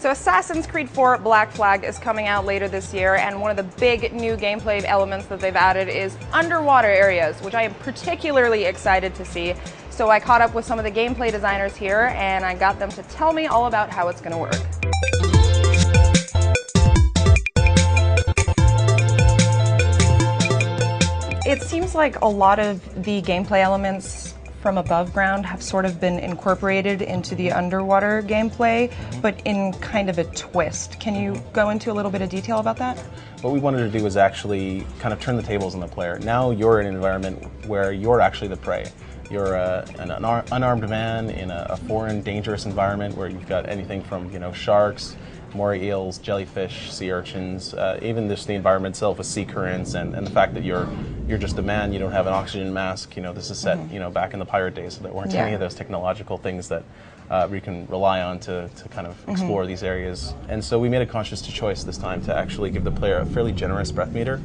So Assassin's Creed 4 Black Flag is coming out later this year, and one of the big new gameplay elements that they've added is underwater areas, which I am particularly excited to see. So I caught up with some of the gameplay designers here, and I got them to tell me all about how it's going to work. It seems like a lot of the gameplay elements from above ground have sort of been incorporated into the underwater gameplay, but in kind of a twist. Can you go into a little bit of detail about that? What we wanted to do was actually kind of turn the tables on the player. Now you're in an environment where you're actually the prey. You're an unarmed man in a foreign, dangerous environment where you've got anything from, sharks, moray eels, jellyfish, sea urchins, even just the environment itself with sea currents and the fact that you're just a man, you don't have an oxygen mask. This is set, back in the pirate days, so there weren't any of those technological things that we can rely on to kind of explore these areas. And so we made a conscious choice this time to actually give the player a fairly generous breath meter,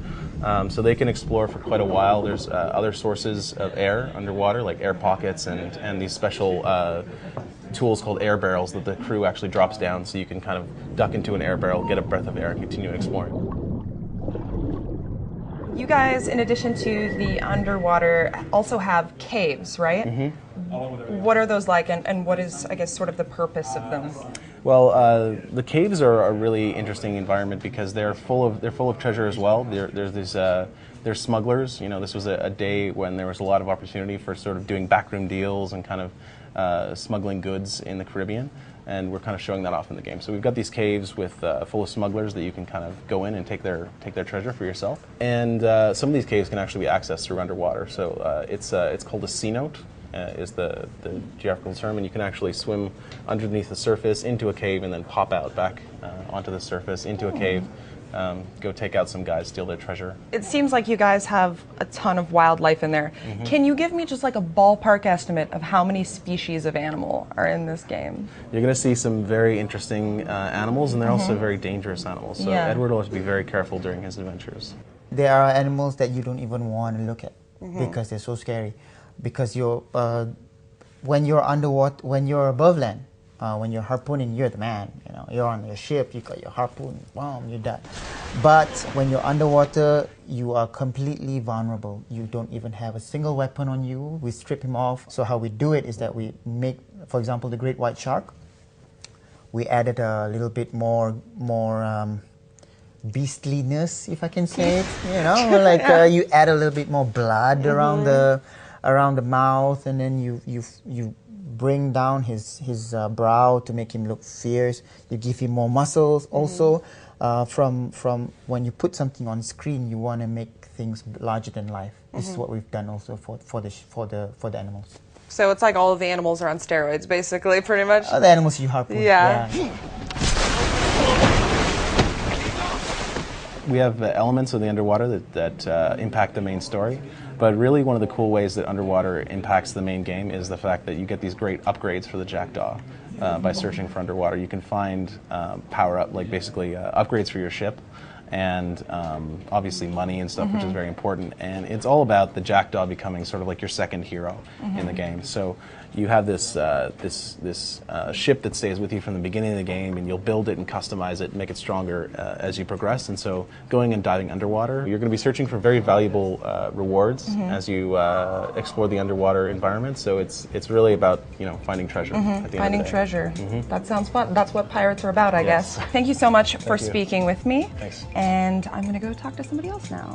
so they can explore for quite a while. There's other sources of air underwater, like air pockets and these special tools called air barrels that the crew actually drops down, so you can kind of duck into an air barrel, get a breath of air, and continue exploring. You guys, in addition to the underwater, also have caves, right? What are those like, and what is, I guess, sort of the purpose of them? Well, the caves are a really interesting environment because they're full of treasure as well. There's smugglers. This was a day when there was a lot of opportunity for sort of doing backroom deals and kind of smuggling goods in the Caribbean, and we're kind of showing that off in the game. So we've got these caves with full of smugglers that you can kind of go in and take their treasure for yourself. And some of these caves can actually be accessed through underwater. So it's called a cenote. Is the geographical term, and you can actually swim underneath the surface into a cave and then pop out back onto the surface into a cave, go take out some guys, steal their treasure. It seems like you guys have a ton of wildlife in there. Can you give me just like a ballpark estimate of how many species of animal are in this game? You're going to see some very interesting animals, and they're also very dangerous animals, so Edward will have to be very careful during his adventures. There are animals that you don't even want to look at because they're so scary. Because when you're underwater, when you're above land, when you're harpooning, you're the man. You're on your ship, you got your harpoon, boom, you're done. But when you're underwater, you are completely vulnerable. You don't even have a single weapon on you. We strip him off. So how we do it is that we make, for example, the great white shark. We added a little bit more beastliness, if I can say it. Like you add a little bit more blood around the mouth, and then you bring down his brow to make him look fierce. You give him more muscles. Also, from when you put something on screen, you want to make things larger than life. This is what we've done also for the animals. So it's like all of the animals are on steroids, basically, pretty much. The animals you harpoon. Yeah. We have elements of the underwater that impact the main story, but really one of the cool ways that underwater impacts the main game is the fact that you get these great upgrades for the Jackdaw by searching for underwater. You can find power-up, like basically upgrades for your ship, and obviously money and stuff, which is very important. And it's all about the Jackdaw becoming sort of like your second hero in the game. So you have this ship that stays with you from the beginning of the game, and you'll build it and customize it and make it stronger as you progress. And so going and diving underwater, you're going to be searching for very valuable rewards as you explore the underwater environment. So it's really about finding treasure. At the end of the day. Finding treasure. That sounds fun. That's what pirates are about, I guess. Thank you so much for speaking with me. Thanks. And I'm going to go talk to somebody else now.